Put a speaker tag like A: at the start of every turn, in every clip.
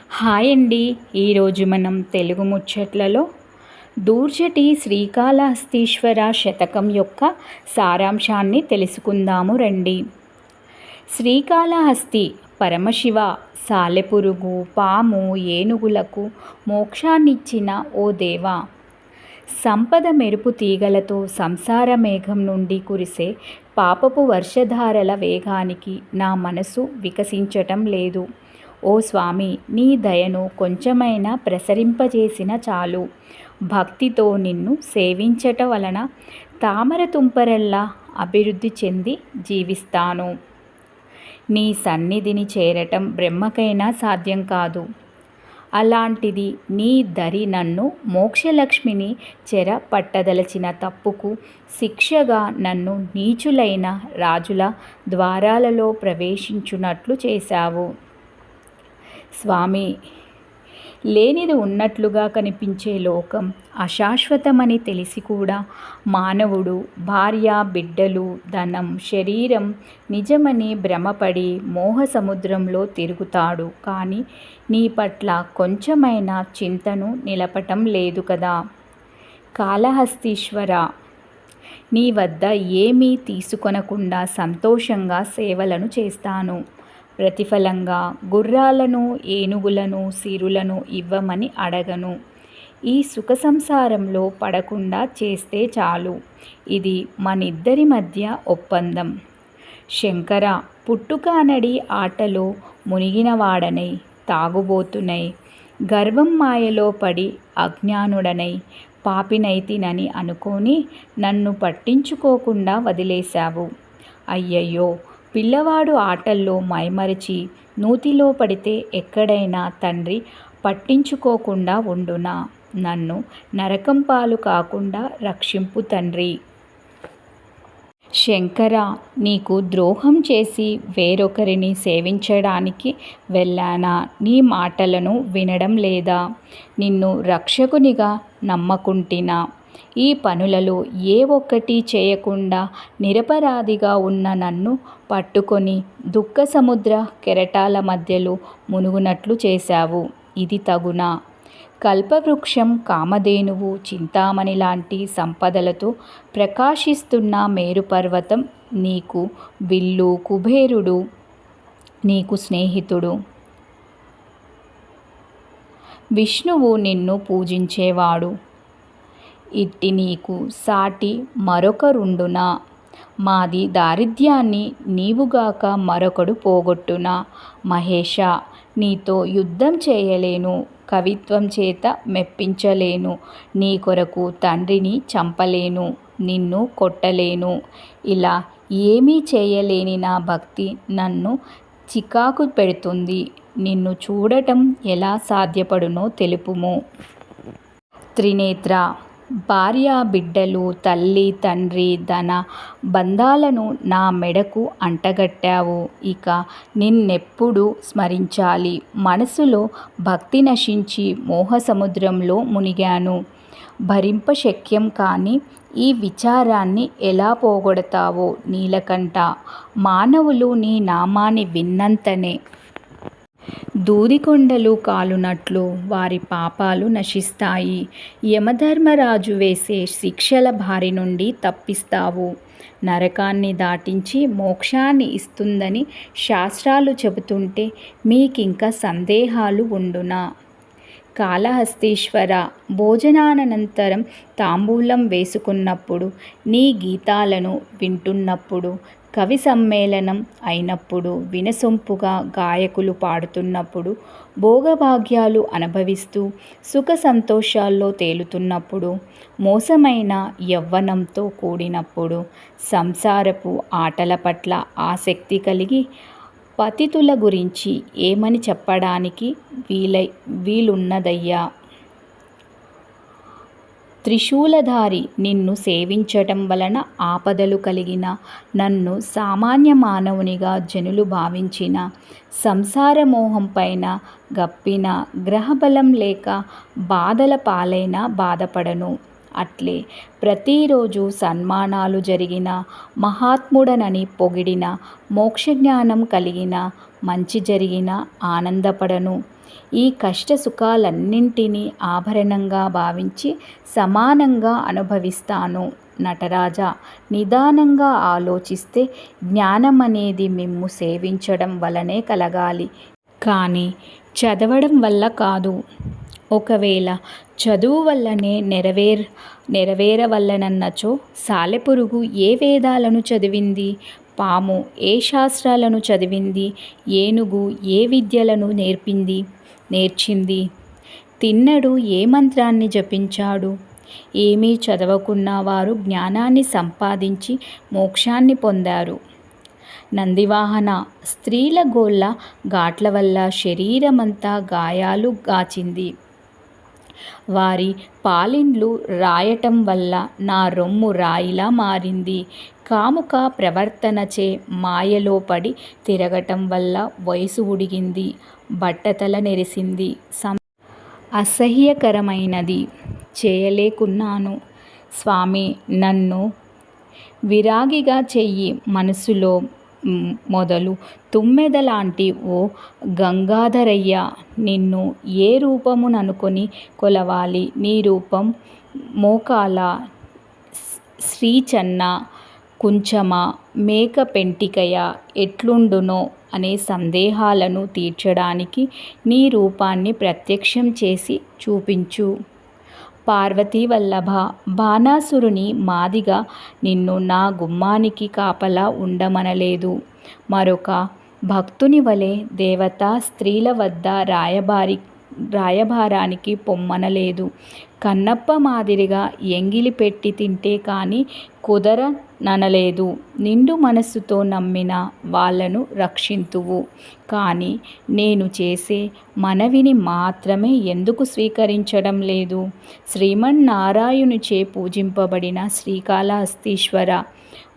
A: Hi అండి. ఈరోజు మనం తెలుగు ముచ్చట్లలో దూర్జటి శ్రీకాళహస్తీశ్వర శతకం యొక్క సారాంశాన్ని తెలుసుకుందాము రండి. శ్రీకాళహస్తి పరమశివ, సాలెపురుగు, పాము, ఏనుగులకు మోక్షాన్నిచ్చిన ఓ దేవా! సంపద మెరుపు తీగలతో సంసార మేఘం నుండి కురిసే పాపపు వర్షధారల వేగానికి నా మనసు వికసించటం లేదు. ఓ స్వామి, నీ దయను కొంచెమైనా ప్రసరింపజేసిన చాలు. భక్తితో నిన్ను సేవించట వలన తామర తుంపరల్లా అభివృద్ధి చెంది జీవిస్తాను. నీ సన్నిధిని చేరటం బ్రహ్మకైనా సాధ్యం కాదు. అలాంటిది నీ దరి నన్ను మోక్షలక్ష్మిని చెర పట్టదలచిన తప్పుకు శిక్షగా నన్ను నీచులైన రాజుల ద్వారాలలో ప్రవేశించున్నట్లు చేశావు. స్వామి, లేనిది ఉన్నట్లుగా కనిపించే లోకం అశాశ్వతమని తెలిసి కూడా మానవుడు భార్య, బిడ్డలు, ధనం, శరీరం నిజమని భ్రమపడి మోహ సముద్రంలో తిరుగుతాడు. కానీ నీ పట్ల కొంచెమైనా చింతను నిలపటం లేదు కదా. కాళహస్తీశ్వర, నీ వద్ద ఏమీ తీసుకొనకుండా సంతోషంగా సేవలను చేస్తాను. ప్రతిఫలంగా గుర్రాలను, ఏనుగులను, సిరులను ఇవ్వమని అడగను. ఈ సుఖ సంసారంలో పడకుండా చేస్తే చాలు. ఇది మనిద్దరి మధ్య ఒప్పందం. శంకర, పుట్టుక అనడి ఆటలో మునిగినవాడనై, తాగుబోతునై, గర్వం మాయలో పడి అజ్ఞానుడనై పాపినైతినని అనుకొని నన్ను పట్టించుకోకుండా వదిలేశావు. అయ్యయ్యో! పిల్లవాడు ఆటల్లో మైమరచి నూతిలో పడితే ఎక్కడైనా తండ్రి పట్టించుకోకుండా ఉండునా? నన్ను నరకం పాలు కాకుండా రక్షింపు తండ్రి. శంకర, నీకు ద్రోహం చేసి వేరొకరిని సేవించడానికి వెళ్ళానా? నీ మాటలను వినడం లేదా? నిన్ను రక్షకునిగా నమ్మకుంటినా? ఈ పనులలో ఏ ఒక్కటి చేయకుండా నిరపరాధిగా ఉన్న నన్ను పట్టుకొని దుఃఖ సముద్ర కెరటాల మధ్యలో మునుగునట్లు చేశావు. ఇది తగునా? కల్పవృక్షం, కామధేనువు, చింతామణి లాంటి సంపదలతో ప్రకాశిస్తున్న మేరుపర్వతం నీకు విల్లు, కుబేరుడు నీకు స్నేహితుడు. విష్ణువు నిన్ను పూజించేవాడు. ఇట్టి నీకు సాటి మరొకరుండునా? మాది దారిద్ర్యాన్ని నీవుగాక మరొకడు పోగొట్టునా? మహేశ, నీతో యుద్ధం చేయలేను, కవిత్వం చేత మెప్పించలేను, నీ కొరకు తండ్రిని చంపలేను, నిన్ను కొట్టలేను. ఇలా ఏమీ చేయలేని నా భక్తి నన్ను చికాకు పెడుతుంది. నిన్ను చూడటం ఎలా సాధ్యపడునో తెలుపుము. త్రినేత్ర, భార్య, బిడ్డలు, తల్లి, తండ్రి, ధన బంధాలను నా మెడకు అంటగట్టావు. ఇక నిన్నెప్పుడు స్మరించాలి? మనసులో భక్తి నశించి మోహ సముద్రంలో మునిగాను. భరింప శక్యం కాని ఈ విచారాన్ని ఎలా పోగొడతావో నీలకంఠ. మానవులు నీ నామాన్ని విన్నంతనే దూదికొండలు కాలునట్లు వారి పాపాలు నశిస్తాయి. యమధర్మరాజు వేసే శిక్షల బారి నుండి తప్పిస్తావు. నరకాన్ని దాటించి మోక్షాన్ని ఇస్తుందని శాస్త్రాలు చెబుతుంటే మీకింక సందేహాలు ఉండునా? కాళహస్తీశ్వర, భోజనానంతరం తాంబూలం వేసుకున్నప్పుడు, నీ గీతాలను వింటున్నప్పుడు, కవి సమ్మేళనం అయినప్పుడు, వినసొంపుగా గాయకులు పాడుతున్నప్పుడు, భోగభాగ్యాలు అనుభవిస్తూ సుఖ సంతోషాల్లో తేలుతున్నప్పుడు, మోసమైన యవ్వనంతో కూడినప్పుడు, సంసారపు ఆటల పట్ల ఆసక్తి కలిగి పతితుల గురించి ఏమని చెప్పడానికి వీలున్నదయ్యా? త్రిశూలధారి నిన్ను సేవించటం వలన ఆపదలు కలిగిన నన్ను సామాన్య మానవునిగా జనులు భావించిన, సంసార మోహం పైన గప్పిన, గ్రహబలం లేక బాధల పాలైన బాధపడను. అట్లే ప్రతిరోజు సన్మానాలు జరిగిన, మహాత్ముడనని పొగిడిన, మోక్షజ్ఞానం కలిగిన, మంచి జరిగిన ఆనందపడను. ఈ కష్ట సుఖాలన్నింటినీ ఆభరణంగా భావించి సమానంగా అనుభవిస్తాను. నటరాజా, నిదానంగా ఆలోచిస్తే జ్ఞానమనేది మిమ్ము సేవించడం వలనే కలగాలి, కానీ చదవడం వల్ల కాదు. ఒకవేళ చదువు వల్లనే నెరవేరవలనన్నచో సాలెపురుగు ఏ వేదాలను చదివింది? పాము ఏ శాస్త్రాలను చదివింది? ఏనుగు ఏ విద్యలను నేర్చింది? తిన్నడు ఏ మంత్రాన్ని జపించాడు? ఏమీ చదవకున్న వారు జ్ఞానాన్ని సంపాదించి మోక్షాన్ని పొందారు. నందివాహన, స్త్రీల గోళ్ళ ఘాట్ల వల్ల శరీరమంతా గాయాలు గాచింది. వారి పాలిండ్లు రాయటం వల్ల నా రొమ్ము రాయిలా మారింది. కాముక ప్రవర్తనచే మాయలో పడి తిరగటం వల్ల వయసు ఉడిగింది, బట్టతల నెరిసింది. అసహ్యకరమైనది చేయలేకున్నాను. స్వామి, నన్ను విరాగిగా చెయ్యి. మనసులో మొదలు తుమ్మెదలాంటి ఓ గంగాధరయ్య, నిన్ను ఏ రూపముననుకొని కొలవాలి? నీ రూపం మోకాల, శ్రీచన్న, కుంచమ, మేక పెంటికయ ఎట్లుండునో అనే సందేహాలను తీర్చడానికి నీ రూపాన్ని ప్రత్యక్షం చేసి చూపించు. పార్వతీవల్లభ, బాణాసురుని మాదిగ నిన్ను నా గుమ్మానికి కాపలా ఉండమనలేదు. మరొక భక్తుని వలె దేవతా స్త్రీల వద్ద రాయబారానికి పొమ్మనలేదు. కన్నప్ప మాదిరిగా ఎంగిలి పెట్టి తింటే కాని కుదరననలేదు. నిండు మనస్సుతో నమ్మిన వాళ్లను రక్షింతువు. కాని నేను చేసే మనవిని మాత్రమే ఎందుకు స్వీకరించడం లేదు? శ్రీమన్నారాయణునిచే పూజింపబడిన శ్రీకాళహస్తీశ్వర,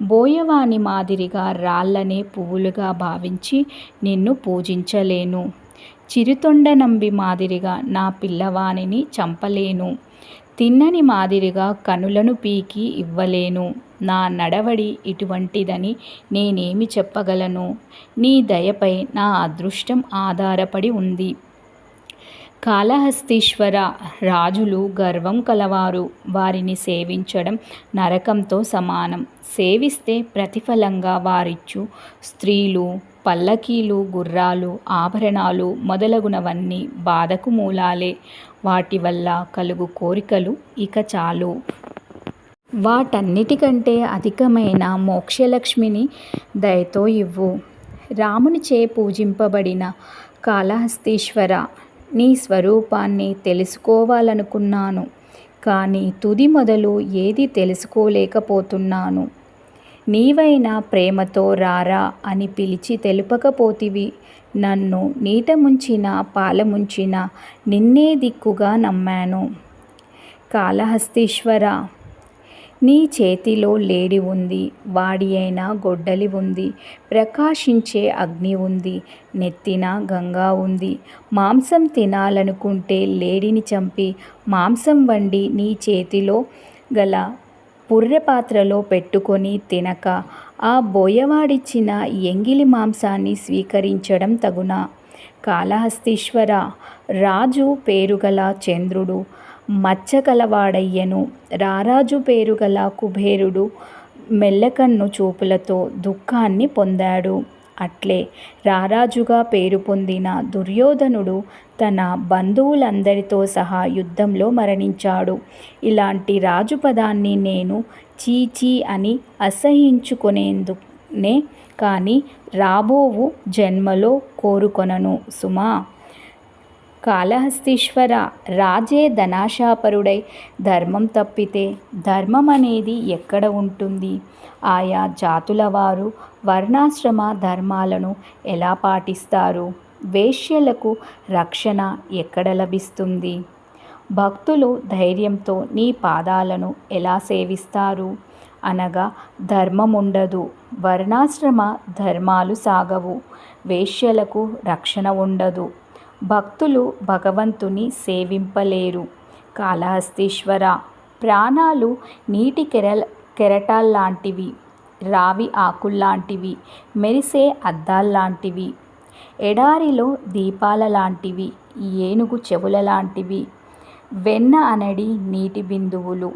A: బోయవాని మాదిరిగా రాళ్లనే పువ్వులుగా భావించి నిన్ను పూజించలేను. చిరుతొండనంబి మాదిరిగా నా పిల్లవానిని చంపలేను. తిన్నని మాదిరిగా కనులను పీకి ఇవ్వలేను. నా నడవడి ఇటువంటిదని నేనేమి చెప్పగలను? నీ దయపై నా అదృష్టం ఆధారపడి ఉంది. కాళహస్తీశ్వర, రాజులు గర్వం కలవారు. వారిని సేవించడం నరకంతో సమానం. సేవిస్తే ప్రతిఫలంగా వారిచ్చు స్త్రీలు, పల్లకీలు, గుర్రాలు, ఆభరణాలు మొదలగునవన్నీ బాధకు మూలాలే. వాటి వల్ల కలుగు కోరికలు ఇక చాలు. వాటన్నిటికంటే అధికమైన మోక్షలక్ష్మిని దయతో ఇవ్వు. రామునిచే పూజింపబడిన కాళహస్తీశ్వర, నీ స్వరూపాన్ని తెలుసుకోవాలనుకున్నాను. కానీ తుది మొదలు ఏదీ తెలుసుకోలేకపోతున్నాను. నీవైనా ప్రేమతో రారా అని పిలిచి తెలుపకపోతివి. నన్ను నీట ముంచినా పాలముంచినా నిన్నే దిక్కుగా నమ్మాను. కాళహస్తీశ్వర, నీ చేతిలో లేడి ఉంది, వాడి అయిన గొడ్డలి ఉంది, ప్రకాశించే అగ్ని ఉంది, నెత్తిన గంగా ఉంది. మాంసం తినాలనుకుంటే లేడిని చంపి మాంసం వండి నీ చేతిలో గల పుర్రెపాత్రలో పెట్టుకొని తినక ఆ బోయవాడిచ్చిన ఎంగిలి మాంసాన్ని స్వీకరించడం తగునా? కాళహస్తీశ్వర, రాజు పేరుగల చంద్రుడు మచ్చగలవాడయ్యెను. రారాజు పేరుగల కుబేరుడు మెల్లకన్ను చూపులతో దుఃఖాన్ని పొందాడు. అట్లే రారాజుగా పేరు పొందిన దుర్యోధనుడు తన బంధువులందరితో సహా యుద్ధంలో మరణించాడు. ఇలాంటి రాజు పదాన్ని నేను చీచీ అని అసహ్యించుకొనేందునే కాని రాబోవు జన్మలో కోరుకొనను సుమా. కాళహస్తీశ్వర, రాజే ధనాశాపరుడై ధర్మం తప్పితే ధర్మమనేది ఎక్కడ ఉంటుంది? ఆయా జాతుల వారు వర్ణాశ్రమ ధర్మాలను ఎలా పాటిస్తారు? వేశ్యలకు రక్షణ ఎక్కడ లభిస్తుంది? భక్తులు ధైర్యంతో నీ పాదాలను ఎలా సేవిస్తారు? అనగా ధర్మముండదు, వర్ణాశ్రమ ధర్మాలు సాగవు, వేశ్యలకు రక్షణ ఉండదు, భక్తులు భగవంతుని సేవింపలేరు. కాళహస్తీశ్వర, ప్రాణాలు నీటి కెరటాల్లాంటివి, రావి ఆకుల్లాంటివి, మెరిసే అద్దాల్లాంటివి, ఎడారిలో దీపాల లాంటివి, ఏనుగు చెవుల లాంటివి, వెన్న అనడి నీటి బిందువులు.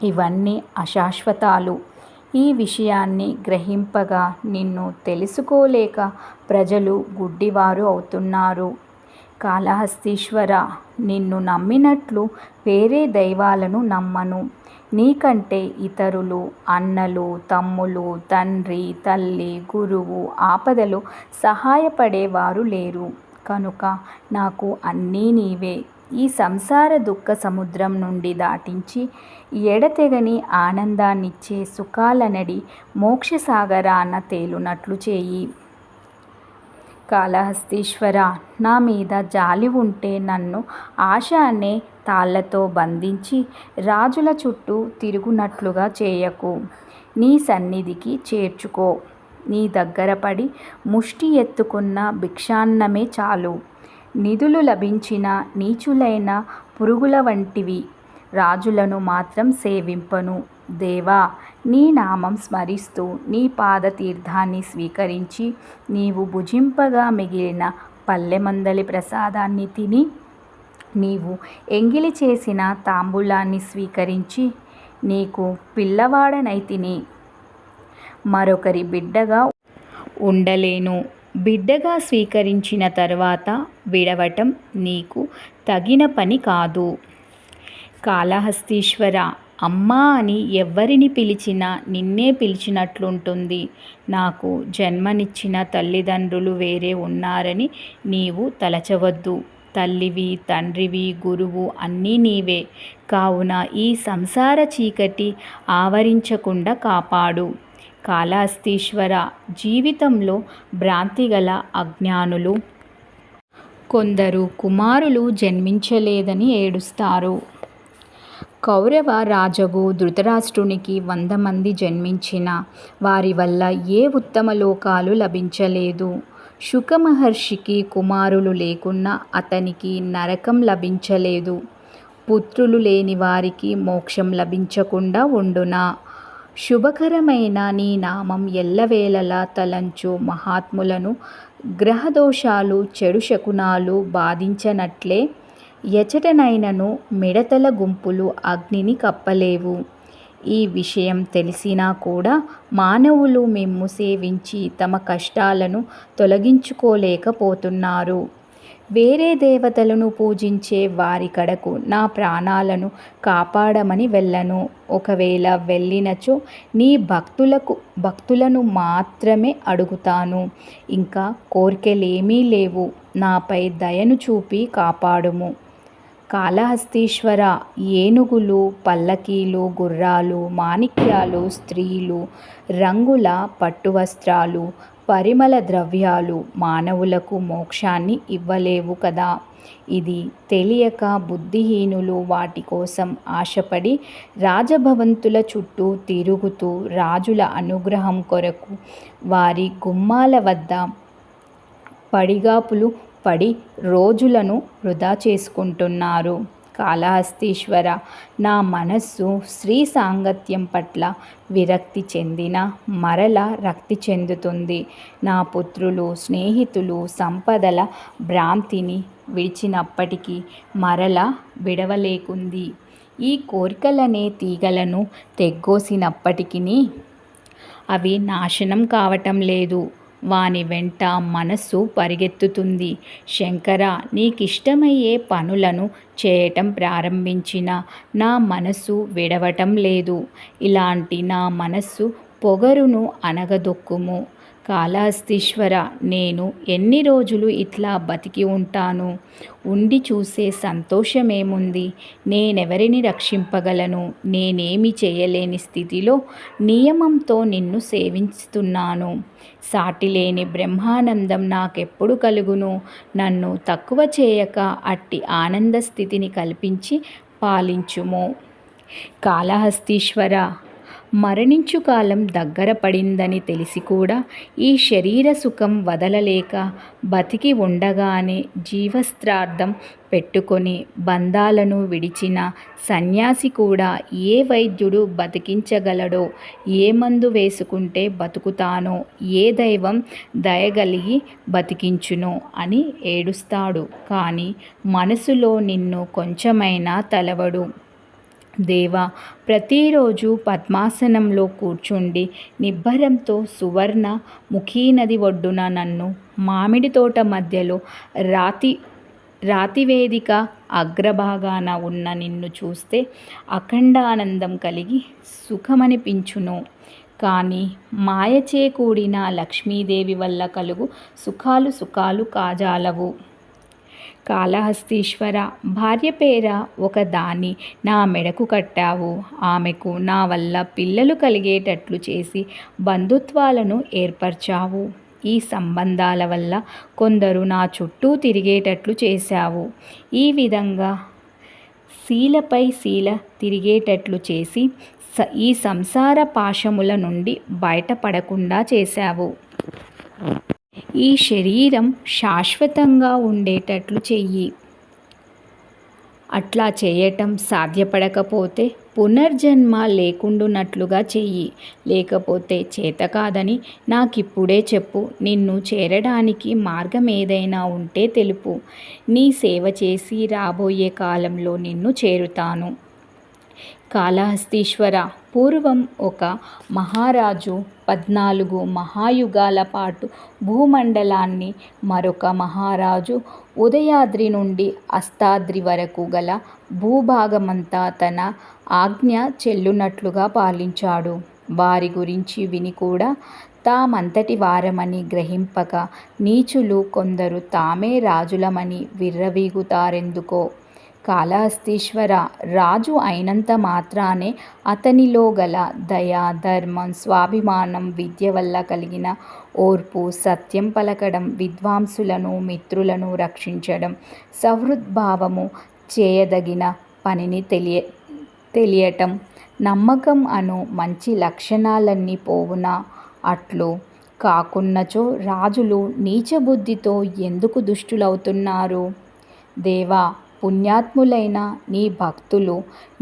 A: ఇవన్నీ అశాశ్వతాలు. ఈ విషయాన్ని గ్రహింపగా నిన్ను తెలుసుకోలేక ప్రజలు గుడ్డివారు అవుతున్నారు. కాళహస్తీశ్వర, నిన్ను నమ్మినట్లు వేరే దైవాలను నమ్మను. నీకంటే ఇతరులు, అన్నలు, తమ్ములు, తండ్రి, తల్లి, గురువు, ఆపదలో సహాయపడేవారు లేరు. కనుక నాకు అన్నీ నీవే. ఈ సంసార దుఃఖ సముద్రం నుండి దాటించి ఎడతెగని ఆనందాన్నిచ్చే సుఖాలనడి మోక్షసాగరాన తేలునట్లు చేయి. కాళహస్తీశ్వర, నా మీద జాలి ఉంటే నన్ను ఆశ అనే తాళ్లతో బంధించి రాజుల చుట్టూ తిరుగునట్లుగా చేయకు. నీ సన్నిధికి చేర్చుకో. నీ దగ్గర పడి ముష్టి ఎత్తుకున్న భిక్షాన్నమే చాలు. నిధులు లభించిన నీచులైన పురుగుల వంటివి. రాజులను మాత్రం సేవింపను. దేవా, నీ నామం స్మరిస్తూ నీ పాదతీర్థాన్ని స్వీకరించి నీవు భుజింపగా మిగిలిన పల్లెమందలి ప్రసాదాన్ని తిని నీవు ఎంగిలి చేసిన తాంబూలాన్ని స్వీకరించి నీకు పిల్లవాడనైతిని. మరొకరి బిడ్డగా ఉండలేను. బిడ్డగా స్వీకరించిన తరువాత విడవటం నీకు తగిన పని కాదు. కాళహస్తీశ్వర, అమ్మా అని ఎవ్వరిని పిలిచినా నిన్నే పిలిచినట్లుంటుంది. నాకు జన్మనిచ్చిన తల్లిదండ్రులు వేరే ఉన్నారని నీవు తలచవద్దు. తల్లివి, తండ్రివి, గురువు అన్నీ నీవే. కావున ఈ సంసార చీకటి ఆవరించకుండా కాపాడు. కాళహస్తీశ్వర, జీవితంలో భ్రాంతిగల అజ్ఞానులు కొందరు కుమారులు జన్మించలేదని ఏడుస్తారు. కౌరవ రాజగు ధృతరాష్ట్రునికి 100 మంది జన్మించినా వారి వల్ల ఏ ఉత్తమ లోకాలు లభించలేదు. శుకమహర్షికి కుమారులు లేకున్నా అతనికి నరకం లభించలేదు. పుత్రులు లేని వారికి మోక్షం లభించకుండా ఉండునా? శుభకరమైన నీ నామం ఎల్లవేళలా తలంచు మహాత్ములను గ్రహదోషాలు, చెడు శకునాలు బాధించనట్లే ఎచటనైనను మిడతల గుంపులు అగ్నిని కప్పలేవు. ఈ విషయం తెలిసినా కూడా మానవులు మిమ్ము సేవించి తమ కష్టాలను తొలగించుకోలేకపోతున్నారు. వేరే దేవతలను పూజించే వారి కడకు నా ప్రాణాలను కాపాడమని వెళ్ళను. ఒకవేళ వెళ్ళినచో నీ భక్తులను మాత్రమే అడుగుతాను. ఇంకా కోర్కెలేమీ లేవు. నాపై దయను చూపి కాపాడుము. కాళహస్తీశ్వర, ఏనుగులు, పల్లకీలు, గుర్రాలు, మాణిక్యాలు, స్త్రీలు, రంగుల పట్టువస్త్రాలు, పరిమళ ద్రవ్యాలు మానవులకు మోక్షాన్ని ఇవ్వలేవు కదా. ఇది తెలియక బుద్ధిహీనులు వాటి కోసం ఆశపడి రాజభవంతుల చుట్టూ తిరుగుతూ రాజుల అనుగ్రహం కొరకు వారి గుమ్మాల వద్ద పడిగాపులు పడి రోజులను వృధా చేసుకుంటున్నారు. కాళహస్తీశ్వర, నా మనస్సు స్త్రీ సాంగత్యం పట్ల విరక్తి చెందిన మరల రక్తి చెందుతుంది. నా పుత్రులు, స్నేహితులు, సంపదల భ్రాంతిని విడిచినప్పటికీ మరల విడవలేకుంది. ఈ కోరికలనే తీగలను తెగ్గోసినప్పటికీ అవి నాశనం కావటం లేదు. వాని వెంట మనస్సు పరిగెత్తుతుంది. శంకర, నీకిష్టమయ్యే పనులను చేయటం ప్రారంభించిన నా మనస్సు విడవటం లేదు. ఇలాంటి నా మనస్సు పొగరును అనగదొక్కుము. కాళహస్తీశ్వర, నేను ఎన్ని రోజులు ఇట్లా బతికి ఉంటాను? ఉండి చూసే సంతోషమేముంది? నేనెవరిని రక్షింపగలను? నేనేమి చేయలేని స్థితిలో నియమంతో నిన్ను సేవిస్తున్నాను. సాటిలేని బ్రహ్మానందం నాకెప్పుడు కలుగును? నన్ను తక్కువ చేయక అట్టి ఆనంద స్థితిని కల్పించి పాలించుము. కాళహస్తీశ్వర, మరణించు కాలం దగ్గర పడిందని తెలిసి కూడా ఈ శరీర సుఖం వదలలేక బతికి ఉండగానే జీవస్త్రార్థం పెట్టుకొని బంధాలను విడిచిన సన్యాసి కూడా ఏ వైద్యుడు బతికించగలడో, ఏ మందు వేసుకుంటే బతుకుతానో, ఏ దైవం దయగలిగి బతికించునో అని ఏడుస్తాడు. కానీ మనసులో నిన్ను కొంచెమైనా తలవడు. దేవా, ప్రతిరోజు పద్మాసనంలో కూర్చుండి నిబ్బరంతో సువర్ణ ముఖీనది ఒడ్డున నన్ను, మామిడి తోట మధ్యలో రాతివేదిక అగ్రభాగాన ఉన్న నిన్ను చూస్తే అఖండానందం కలిగి సుఖమనిపించును. కానీ మాయచే కూడిన లక్ష్మీదేవి వల్ల కలుగు సుఖాలు కాజాలవు. కాళహస్తీశ్వర, భార్య పేర ఒక దాన్ని నా మెడకు కట్టావు. ఆమెకు నా వల్ల పిల్లలు కలిగేటట్లు చేసి బంధుత్వాలను ఏర్పరచావు. ఈ సంబంధాల వల్ల కొందరు నా చుట్టూ తిరిగేటట్లు చేశావు. ఈ విధంగా శీలపై శీల తిరిగేటట్లు చేసి ఈ సంసార పాశముల నుండి బయటపడకుండా చేశావు. ఈ శరీరం శాశ్వతంగా ఉండేటట్లు చెయ్యి. అట్లా చేయటం సాధ్యపడకపోతే పునర్జన్మ లేకుండునట్లుగా చెయ్యి. లేకపోతే చేతకాదని నాకిప్పుడే చెప్పు. నిన్ను చేరడానికి మార్గం ఏదైనా ఉంటే తెలుపు. నీ సేవ చేసి రాబోయే కాలంలో నిన్ను చేరుతాను. కాళహస్తీశ్వర, పూర్వం ఒక మహారాజు 14 మహాయుగాల పాటు భూమండలాన్ని, మరొక మహారాజు ఉదయాద్రి నుండి అస్తాద్రి వరకు గల భూభాగమంతా తన ఆజ్ఞ చెల్లునట్లుగా పాలించాడు. వారి గురించి విని కూడా తామంతటి వారమని గ్రహింపక నీచులు కొందరు తామే రాజులమని విర్రవీగుతారెందుకో. కాళహస్తీశ్వర, రాజు అయినంత మాత్రానే అతనిలో గల దయ, ధర్మం, స్వాభిమానం, విద్య వల్ల కలిగిన ఓర్పు, సత్యం పలకడం, విద్వాంసులను మిత్రులను రక్షించడం, సహృద్భావము, చేయదగిన పనిని తెలియటం, నమ్మకం అను మంచి లక్షణాలన్నీ పోవునా? అట్లు కాకున్నచో రాజులు నీచబుద్ధితో ఎందుకు దుష్టులవుతున్నారు? దేవా, పుణ్యాత్ములైన నీ భక్తులు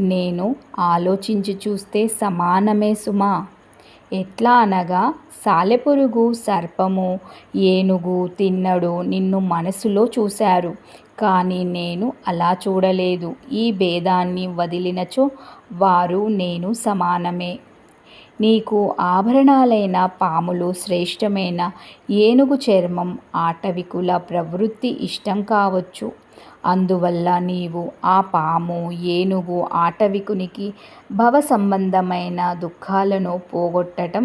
A: నేను ఆలోచించి చూస్తే సమానమే సుమా. ఎట్లా అనగా, సాలెపురుగు, సర్పము, ఏనుగు తిన్నడు నిన్ను మనసులో చూశారు. కానీ నేను అలా చూడలేదు. ఈ భేదాన్ని వదిలినచో వారు నేను సమానమే. నీకు ఆభరణాలైన పాములు శ్రేష్టమైన ఏనుగు చర్మం, ఆటవికుల ప్రవృత్తి ఇష్టం కావచ్చు. అందువల్ల నీవు ఆ పాము, ఏనుగు, ఆటవికునికి భవ సంబంధమైన దుఃఖాలను పోగొట్టడం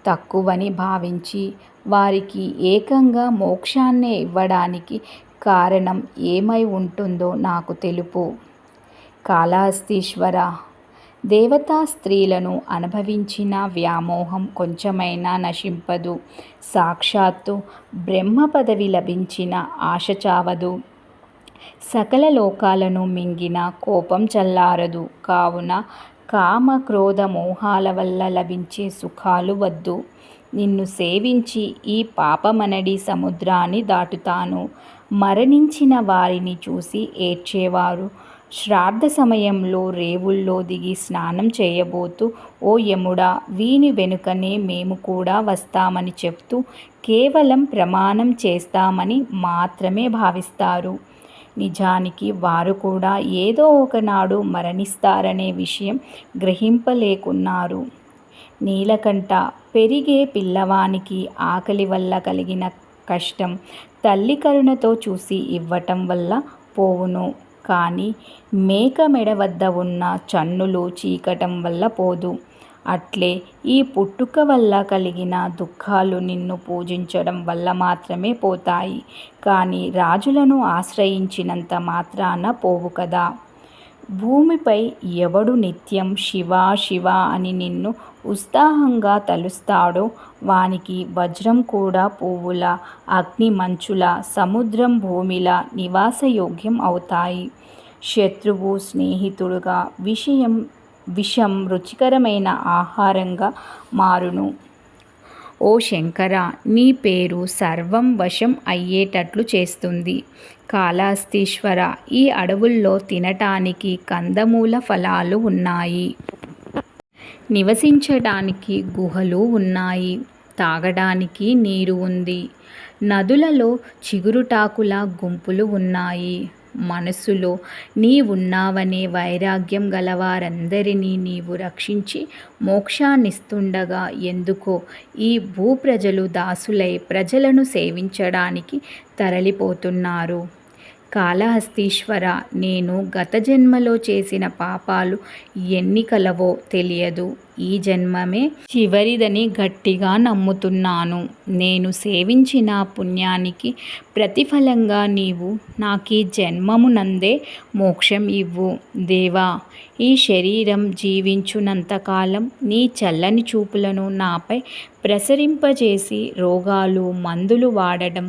A: తక్కువని భావించి వారికి ఏకంగా మోక్షాన్నే ఇవ్వడానికి కారణం ఏమై ఉంటుందో నాకు తెలుపు. కాళహస్తీశ్వర, దేవతా స్త్రీలను అనుభవించిన వ్యామోహం కొంచెమైనా నశింపదు. సాక్షాత్తు బ్రహ్మ పదవి లభించిన ఆశ చావదు. సకల లోకాలను మింగిన కోపం చల్లారదు. కావున కామ, క్రోధ, మోహాల వల్ల లభించే సుఖాలు వద్దు. నిన్ను సేవించి ఈ పాపమనడి సముద్రాన్ని దాటుతాను. మరణించిన వారిని చూసి ఏడ్చేవారు శ్రాద్ధ సమయంలో రేవుల్లో దిగి స్నానం చేయబోతూ, ఓ యముడా, వీని వెనుకనే మేము కూడా వస్తామని చెప్తూ కేవలం ప్రమాణం చేస్తామని మాత్రమే భావిస్తారు. నిజానికి వారు కూడా ఏదో ఒకనాడు మరణిస్తారనే విషయం గ్రహింపలేకున్నారు. నీలకంఠ, పెరిగే పిల్లవానికి ఆకలి వల్ల కలిగిన కష్టం తల్లి కరుణతో చూసి ఇవ్వటం వల్ల పోవును. కానీ మేక మెడ వద్ద ఉన్న చన్నులు చీకటం వల్ల పోదు. అట్లే ఈ పుట్టుక వల్ల కలిగిన దుఃఖాలు నిన్ను పూజించడం వల్ల మాత్రమే పోతాయి. కానీ రాజులను ఆశ్రయించినంత మాత్రాన పోవు కదా. భూమిపై ఎవడు నిత్యం శివ శివ అని నిన్ను ఉత్సాహంగా తలుస్తాడో వానికి వజ్రం కూడా పువ్వుల, అగ్ని మంచుల, సముద్రం భూమిల నివాసయోగ్యం అవుతాయి. శత్రువు స్నేహితుడుగా, విషయం విషం రుచికరమైన ఆహారంగా మారును. ఓ శంకర, నీ పేరు సర్వం వశం అయ్యేటట్లు చేస్తుంది. కాళహస్తీశ్వర, ఈ అడవుల్లో తినటానికి కందమూల ఫలాలు ఉన్నాయి. నివసించటానికి గుహలు ఉన్నాయి. తాగడానికి నీరు ఉంది. నదులలో చిగురుటాకుల గుంపులు ఉన్నాయి. మనస్సులో నీవున్నావనే వైరాగ్యం గలవారందరినీ నీవు రక్షించి మోక్షాన్నిస్తుండగా ఎందుకో ఈ భూప్రజలు దాసులై ప్రజలను సేవించడానికి తరలిపోతున్నారు. కాళహస్తీశ్వర, నేను గత జన్మలో చేసిన పాపాలు ఎన్ని కలవో తెలియదు. ఈ జన్మమే చివరిదని గట్టిగా నమ్ముతున్నాను. నేను సేవించిన పుణ్యానికి ప్రతిఫలంగా నీవు నాకీ జన్మమునందే మోక్షం ఇవ్వు. దేవా, ఈ శరీరం జీవించునంతకాలం నీ చల్లని చూపులను నాపై ప్రసరింపజేసి రోగాలు మందులు వాడడం,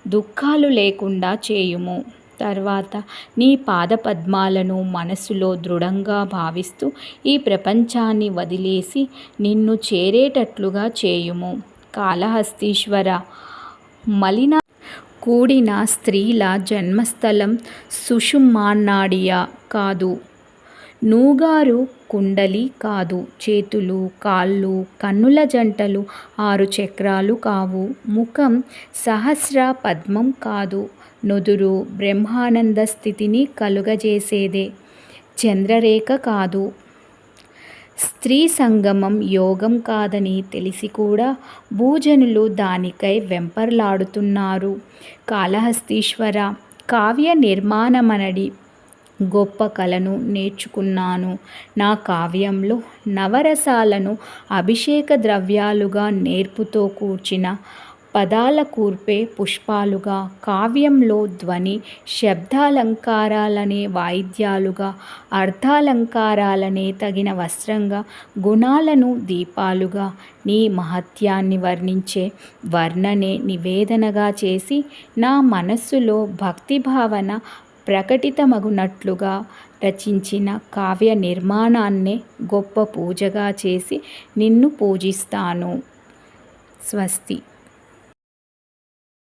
A: దుఃఖాలు లేకుండా చేయుము. తర్వాత నీ పాదపద్మాలను మనస్సులో దృఢంగా భావిస్తూ ఈ ప్రపంచాన్ని వదిలేసి నిన్ను చేరేటట్లుగా చేయుము. కాళహస్తీశ్వర, మలిన కూడిన స్త్రీల జన్మస్థలం సుషుమ్నాడియా కాదు. నూగారు కుండలి కాదు. చేతులు, కాళ్ళు, కన్నుల జంటలు 6 చక్రాలు కావు. ముఖం సహస్ర పద్మం కాదు. నుదురు బ్రహ్మానంద స్థితిని కలుగజేసేదే. చంద్రరేఖ కాదు. స్త్రీ సంగమం యోగం కాదని తెలిసి కూడా భూజనులు దానికై వెంపర్లాడుతున్నారు. కాళహస్తీశ్వర, కావ్య నిర్మాణమనడి గొప్ప కళను నేర్చుకున్నాను. నా కావ్యంలో నవరసాలను అభిషేక ద్రవ్యాలుగా, నేర్పుతో కూర్చిన పదాల కూర్పే పుష్పాలుగా, కావ్యంలో ధ్వని శబ్దాలంకారాలనే వాయిద్యాలుగా, అర్థాలంకారాలనే తగిన వస్త్రంగా, గుణాలను దీపాలుగా, నీ మహత్యాన్ని వర్ణించే వర్ణనే నివేదనగా చేసి నా మనస్సులో భక్తిభావన ప్రకటితమగునట్లుగా రచించిన కావ్య నిర్మాణాన్నే గొప్ప పూజగా చేసి నిన్ను పూజిస్తాను. స్వస్తి.